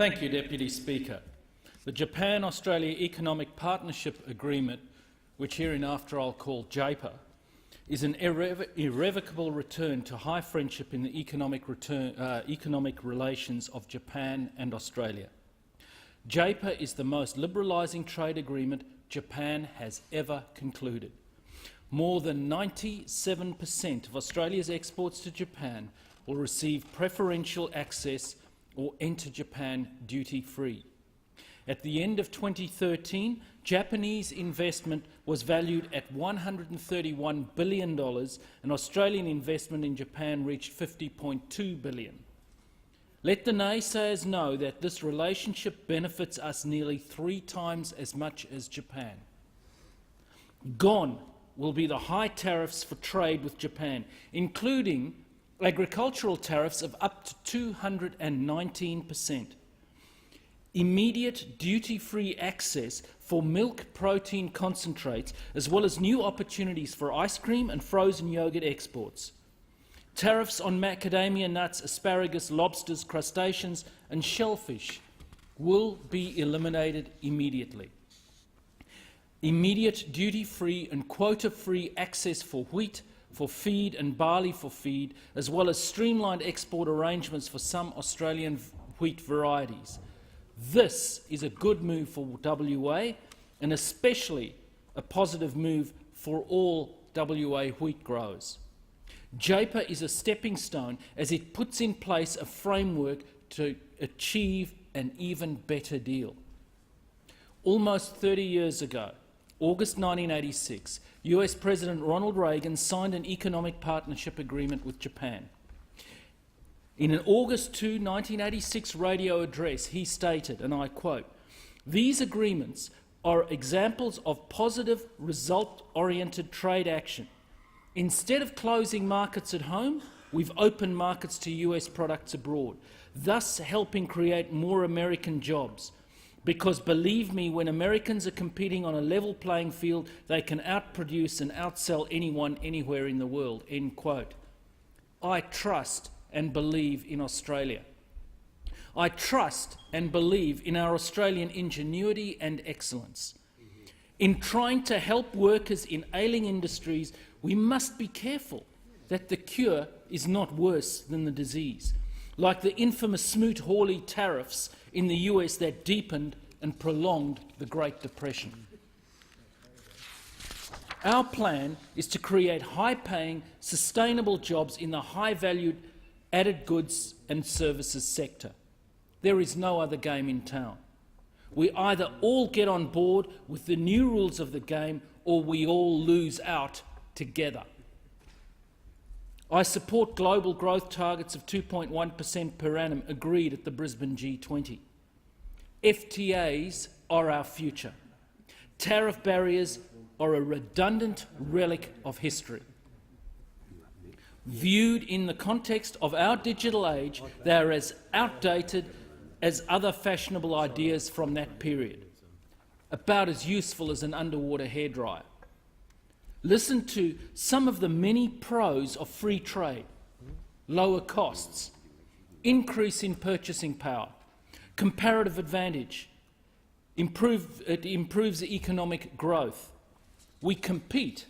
Thank you, Deputy Speaker. The Japan-Australia Economic Partnership Agreement, which hereinafter I'll call JAEPA, is an irrevocable return to high friendship in the economic relations of Japan and Australia. JAEPA is the most liberalising trade agreement Japan has ever concluded. More than 97% of Australia's exports to Japan will receive preferential access or enter Japan duty-free. At the end of 2013, Japanese investment was valued at $131 billion, and Australian investment in Japan reached $50.2 billion. Let the naysayers know that this relationship benefits us nearly 3 times as much as Japan. Gone will be the high tariffs for trade with Japan, including agricultural tariffs of up to 219%. Immediate duty-free access for milk protein concentrates, as well as new opportunities for ice cream and frozen yogurt exports. Tariffs on macadamia nuts, asparagus, lobsters, crustaceans and shellfish will be eliminated immediately. Immediate duty-free and quota-free access for wheat, for feed and barley for feed, as well as streamlined export arrangements for some Australian wheat varieties. This is a good move for WA and especially a positive move for all WA wheat growers. JAEPA is a stepping stone as it puts in place a framework to achieve an even better deal. Almost 30 years ago, August 1986, US President Ronald Reagan signed an economic partnership agreement with Japan. In an August 2, 1986 radio address, he stated, and I quote, "These agreements are examples of positive, result-oriented trade action. Instead of closing markets at home, we've opened markets to US products abroad, thus helping create more American jobs. Because believe me, when Americans are competing on a level playing field, they can outproduce and outsell anyone anywhere in the world." End quote. I trust and believe in Australia. I trust and believe in our Australian ingenuity and excellence. In trying to help workers in ailing industries, we must be careful that the cure is not worse than the disease, like the infamous Smoot-Hawley tariffs in the US that deepened and prolonged the Great Depression. Our plan is to create high-paying, sustainable jobs in the high-valued added goods and services sector. There is no other game in town. We either all get on board with the new rules of the game or we all lose out together. I support global growth targets of 2.1% per annum agreed at the Brisbane G20. FTAs are our future. Tariff barriers are a redundant relic of history. Viewed in the context of our digital age, they are as outdated as other fashionable ideas from that period, about as useful as an underwater hairdryer. Listen to some of the many pros of free trade: lower costs, increase in purchasing power, comparative advantage, it improves economic growth. We compete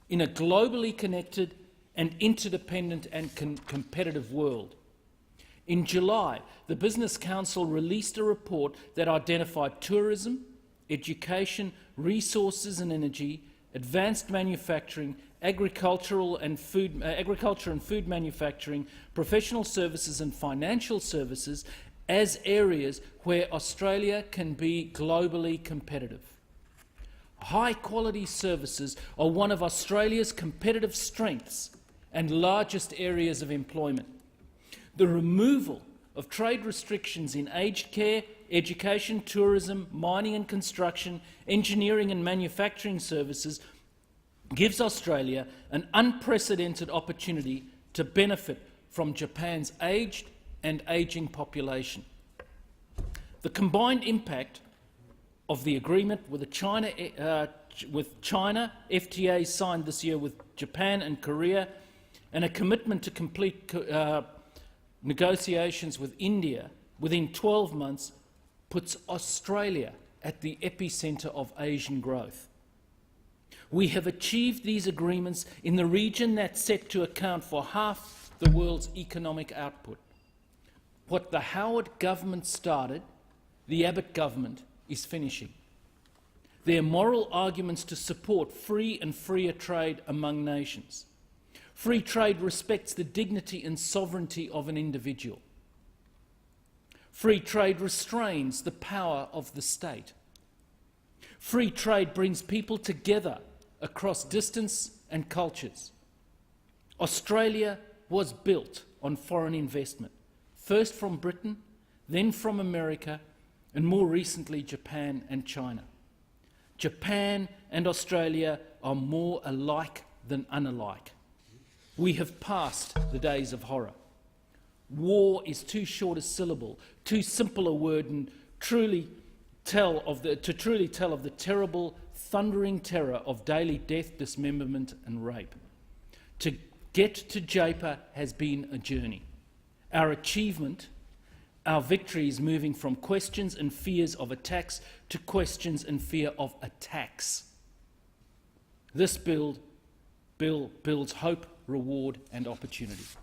in a globally connected and interdependent and competitive world. In July, the Business Council released a report that identified tourism, education, resources and energy, advanced manufacturing, agriculture and food manufacturing, professional services and financial services as areas where Australia can be globally competitive. High-quality services are one of Australia's competitive strengths and largest areas of employment. The removal of trade restrictions in aged care, education, tourism, mining and construction, engineering and manufacturing services gives Australia an unprecedented opportunity to benefit from Japan's aged and ageing population. The combined impact of the agreement with China, FTA signed this year with Japan and Korea, and a commitment to complete negotiations with India within 12 months puts Australia at the epicentre of Asian growth. We have achieved these agreements in the region that's set to account for half the world's economic output. What the Howard government started, the Abbott government is finishing. There are moral arguments to support free and freer trade among nations. Free trade respects the dignity and sovereignty of an individual. Free trade restrains the power of the state. Free trade brings people together across distance and cultures. Australia was built on foreign investment, first from Britain, then from America, and more recently Japan and China. Japan and Australia are more alike than unalike. We have passed the days of horror. War is too short a syllable, too simple a word, and to truly tell of the terrible, thundering terror of daily death, dismemberment and rape. To get to JAEPA has been a journey. Our achievement, our victory, is moving from questions and fears of attacks to questions and fear of attacks. This bill builds hope, reward and opportunity.